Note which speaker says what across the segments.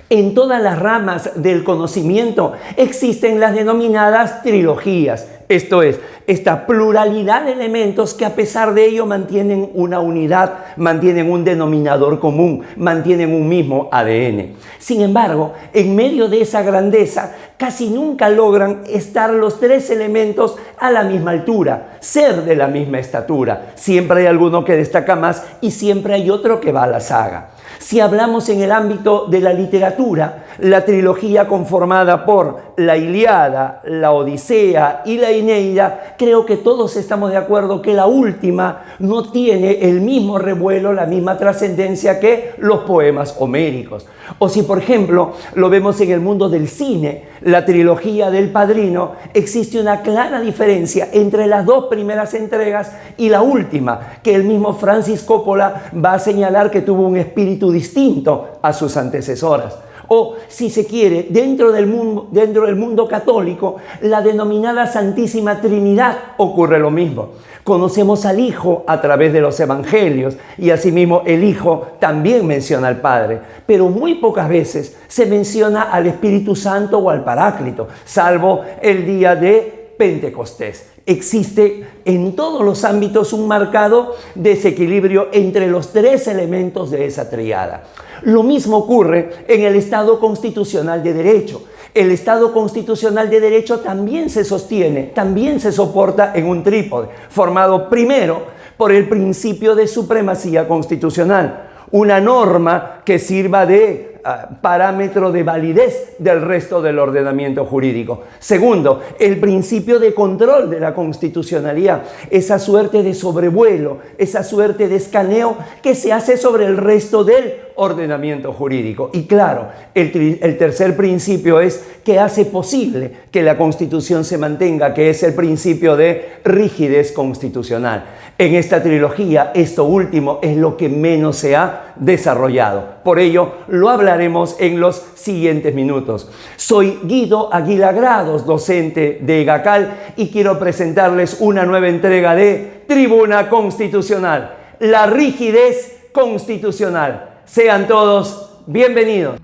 Speaker 1: En todas las ramas del conocimiento existen las denominadas trilogías, esto es, esta pluralidad de elementos que a pesar de ello mantienen una unidad, mantienen un denominador común, mantienen un mismo ADN. Sin embargo, en medio de esa grandeza, casi nunca logran estar los tres elementos a la misma altura, ser de la misma estatura. Siempre hay alguno que destaca más y siempre hay otro que va a la saga. Si hablamos en el ámbito de la literatura, la trilogía conformada por la Ilíada, la Odisea y la Eneida, creo que todos estamos de acuerdo que la última no tiene el mismo revuelo, la misma trascendencia que los poemas homéricos. O si, por ejemplo, lo vemos en el mundo del cine, la trilogía del Padrino, existe una clara diferencia entre las dos primeras entregas y la última, que el mismo Francis Coppola va a señalar que tuvo un espíritu distinto a sus antecesoras. O, si se quiere, dentro del mundo católico, la denominada Santísima Trinidad ocurre lo mismo. Conocemos al Hijo a través de los Evangelios y asimismo el Hijo también menciona al Padre, pero muy pocas veces se menciona al Espíritu Santo o al Paráclito, salvo el día de Pentecostés. Existe en todos los ámbitos un marcado desequilibrio entre los tres elementos de esa tríada. Lo mismo ocurre en el Estado constitucional de derecho. El Estado constitucional de derecho también se sostiene, también se soporta en un trípode, formado primero por el principio de supremacía constitucional, una norma que sirva de parámetro de validez del resto del ordenamiento jurídico. Segundo, el principio de control de la constitucionalidad, esa suerte de sobrevuelo, esa suerte de escaneo que se hace sobre el resto del ordenamiento jurídico. Y claro, el tercer principio es que hace posible que la Constitución se mantenga, que es el principio de rigidez constitucional. En esta trilogía, esto último es lo que menos se ha desarrollado. Por ello, lo hablaremos en los siguientes minutos. Soy Guido Aguila Grados, docente de EGACAL, y quiero presentarles una nueva entrega de Tribuna Constitucional, la rigidez constitucional. Sean todos bienvenidos.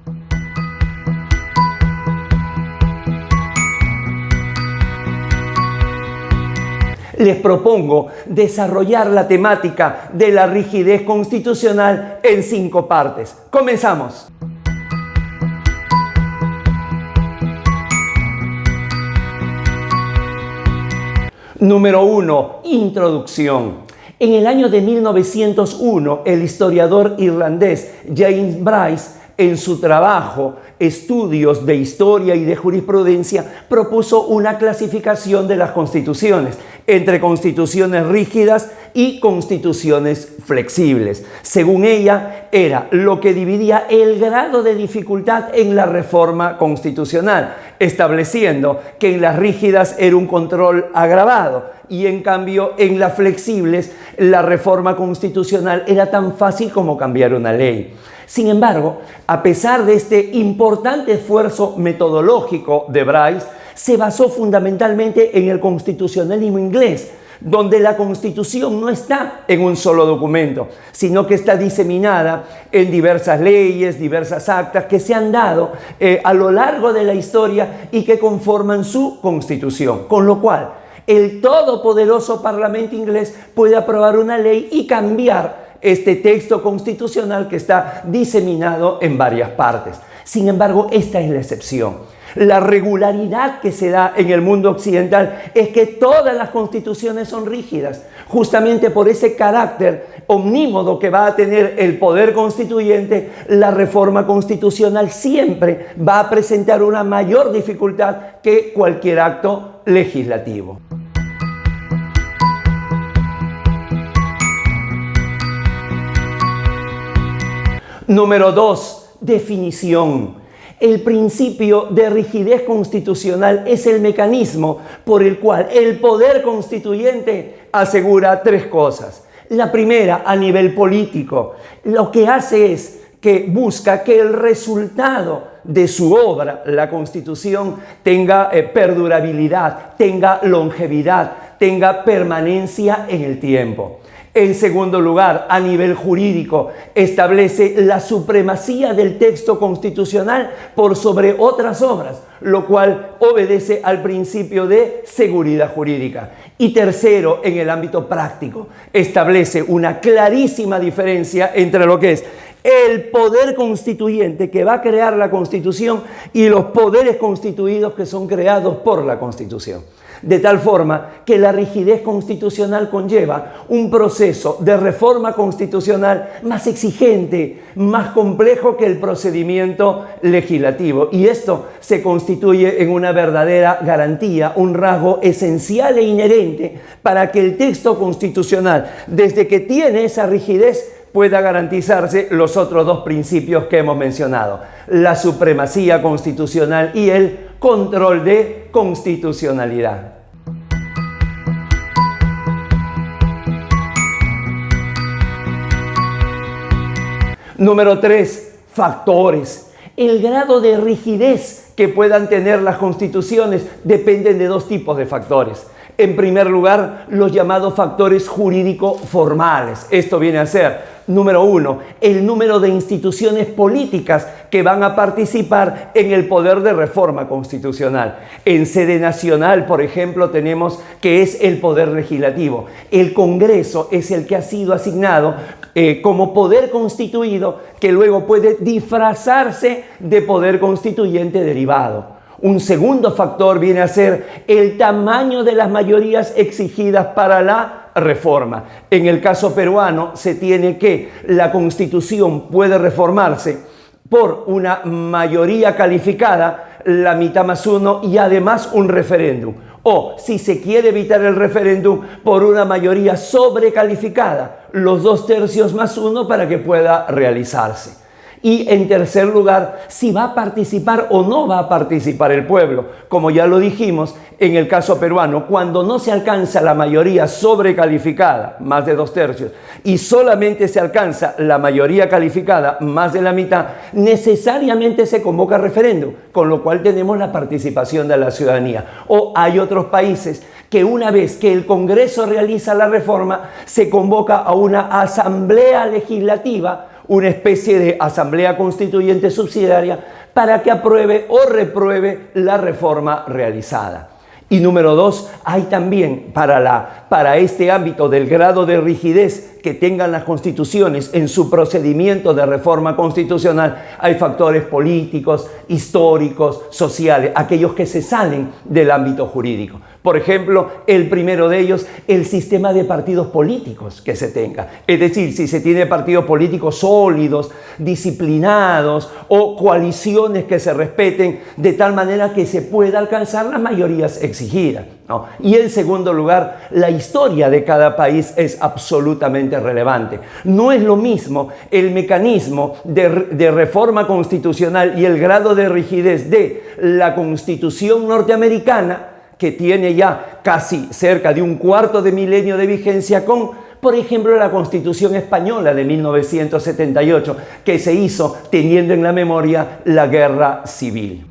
Speaker 1: Les propongo desarrollar la temática de la rigidez constitucional en 5 partes. Comenzamos. Número 1. Introducción. En el año de 1901, el historiador irlandés James Bryce, en su trabajo Estudios de Historia y de Jurisprudencia, propuso una clasificación de las constituciones entre constituciones rígidas y constituciones flexibles. Según ella, era lo que dividía el grado de dificultad en la reforma constitucional, estableciendo que en las rígidas era un control agravado y en cambio en las flexibles la reforma constitucional era tan fácil como cambiar una ley. Sin embargo, a pesar de este importante esfuerzo metodológico de Bryce, se basó fundamentalmente en el constitucionalismo inglés, donde la Constitución no está en un solo documento, sino que está diseminada en diversas leyes, diversas actas que se han dado a lo largo de la historia y que conforman su Constitución. Con lo cual, el todopoderoso Parlamento inglés puede aprobar una ley y cambiar este texto constitucional que está diseminado en varias partes. Sin embargo, esta es la excepción. La regularidad que se da en el mundo occidental es que todas las constituciones son rígidas, justamente por ese carácter omnímodo que va a tener el poder constituyente. La reforma constitucional siempre va a presentar una mayor dificultad que cualquier acto legislativo. Número 2. Definición. El principio de rigidez constitucional es el mecanismo por el cual el poder constituyente asegura 3 cosas. La primera, a nivel político, lo que hace es que busca que el resultado de su obra, la Constitución, tenga perdurabilidad, tenga longevidad, tenga permanencia en el tiempo. En segundo lugar, a nivel jurídico, establece la supremacía del texto constitucional por sobre otras obras, lo cual obedece al principio de seguridad jurídica. Y tercero, en el ámbito práctico, establece una clarísima diferencia entre lo que es el poder constituyente que va a crear la Constitución y los poderes constituidos que son creados por la Constitución. De tal forma que la rigidez constitucional conlleva un proceso de reforma constitucional más exigente, más complejo que el procedimiento legislativo. Y esto se constituye en una verdadera garantía, un rasgo esencial e inherente para que el texto constitucional, desde que tiene esa rigidez, pueda garantizarse los otros dos principios que hemos mencionado: la supremacía constitucional y el control de constitucionalidad. Número 3, factores. El grado de rigidez que puedan tener las constituciones depende de dos tipos de factores. En primer lugar, los llamados factores jurídico-formales. Esto viene a ser, número 1, el número de instituciones políticas que van a participar en el poder de reforma constitucional. En sede nacional, por ejemplo, tenemos que es el poder legislativo. El Congreso es el que ha sido asignado como poder constituido, que luego puede disfrazarse de poder constituyente derivado. Un segundo factor viene a ser el tamaño de las mayorías exigidas para la reforma. En el caso peruano se tiene que la Constitución puede reformarse por una mayoría calificada, la mitad más uno, y además un referéndum. O, si se quiere evitar el referéndum, por una mayoría sobrecalificada, los 2/3 más uno para que pueda realizarse. Y en tercer lugar, si va a participar o no va a participar el pueblo. Como ya lo dijimos, en el caso peruano, cuando no se alcanza la mayoría sobrecalificada, más de 2/3, y solamente se alcanza la mayoría calificada, más de la mitad, necesariamente se convoca referéndum, con lo cual tenemos la participación de la ciudadanía. O hay otros países que una vez que el Congreso realiza la reforma, se convoca a una asamblea legislativa, una especie de asamblea constituyente subsidiaria, para que apruebe o repruebe la reforma realizada. Y número 2, hay también para este ámbito del grado de rigidez que tengan las constituciones en su procedimiento de reforma constitucional, hay factores políticos, históricos, sociales, aquellos que se salen del ámbito jurídico. Por ejemplo, el primero de ellos, el sistema de partidos políticos que se tenga. Es decir, si se tiene partidos políticos sólidos, disciplinados o coaliciones que se respeten de tal manera que se pueda alcanzar las mayorías exigidas, ¿no? Y en segundo lugar, la historia de cada país es absolutamente relevante. No es lo mismo el mecanismo de reforma constitucional y el grado de rigidez de la Constitución norteamericana, que tiene ya casi cerca de un cuarto de milenio de vigencia, con, por ejemplo, la Constitución española de 1978, que se hizo teniendo en la memoria la guerra civil.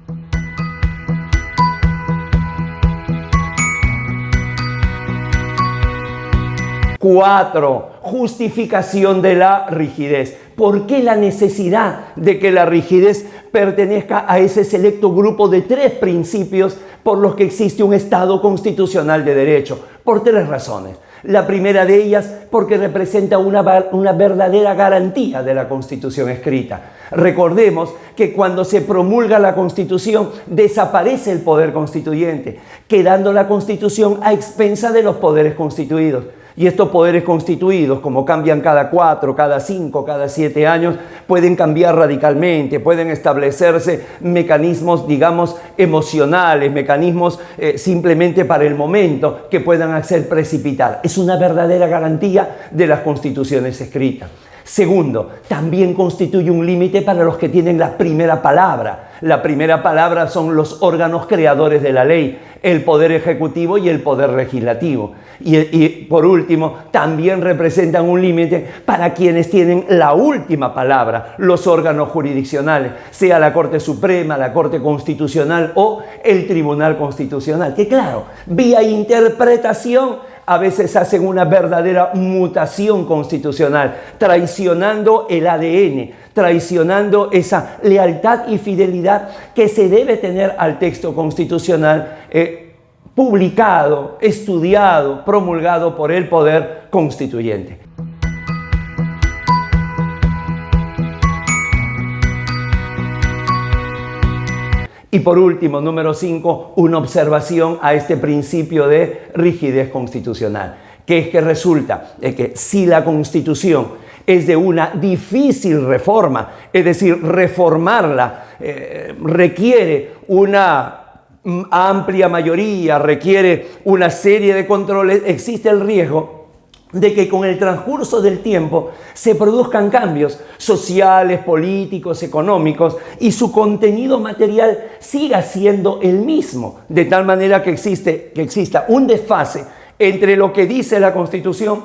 Speaker 1: Cuatro, justificación de la rigidez. ¿Por qué la necesidad de que la rigidez pertenezca a ese selecto grupo de 3 principios por los que existe un Estado constitucional de derecho? Por 3 razones. La primera de ellas, porque representa una verdadera garantía de la Constitución escrita. Recordemos que cuando se promulga la Constitución desaparece el poder constituyente, quedando la Constitución a expensa de los poderes constituidos. Y estos poderes constituidos, como cambian cada 4, cada 5, cada 7 años, pueden cambiar radicalmente, pueden establecerse mecanismos, digamos, emocionales, mecanismos simplemente para el momento que puedan hacer precipitar. Es una verdadera garantía de las constituciones escritas. Segundo, también constituye un límite para los que tienen la primera palabra. La primera palabra son los órganos creadores de la ley, el Poder Ejecutivo y el Poder Legislativo. Y por último, también representan un límite para quienes tienen la última palabra, los órganos jurisdiccionales, sea la Corte Suprema, la Corte Constitucional o el Tribunal Constitucional, que claro, vía interpretación a veces hacen una verdadera mutación constitucional, traicionando el ADN, traicionando esa lealtad y fidelidad que se debe tener al texto constitucional publicado, estudiado, promulgado por el poder constituyente. Y por último, número 5, una observación a este principio de rigidez constitucional, que es que resulta que si la Constitución es de una difícil reforma, es decir, reformarla requiere una amplia mayoría, requiere una serie de controles, existe el riesgo de que con el transcurso del tiempo se produzcan cambios sociales, políticos, económicos y su contenido material siga siendo el mismo, de tal manera que exista un desfase entre lo que dice la Constitución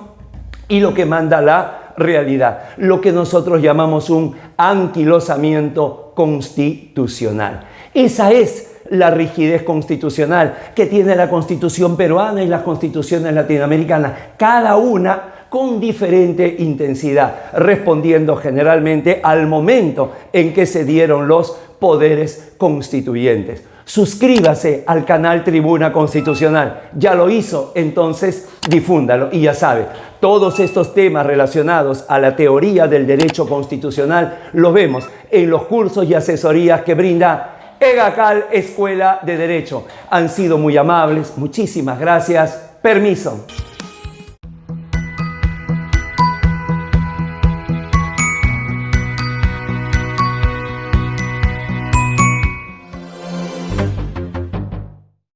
Speaker 1: y lo que manda la realidad, lo que nosotros llamamos un anquilosamiento constitucional. Esa es la rigidez constitucional que tiene la Constitución peruana y las constituciones latinoamericanas, cada una con diferente intensidad, respondiendo generalmente al momento en que se dieron los poderes constituyentes. Suscríbase al canal Tribuna Constitucional. Ya lo hizo, entonces difúndalo. Y ya sabe, todos estos temas relacionados a la teoría del derecho constitucional los vemos en los cursos y asesorías que brinda EGACAL Escuela de Derecho. Han sido muy amables, muchísimas gracias. Permiso.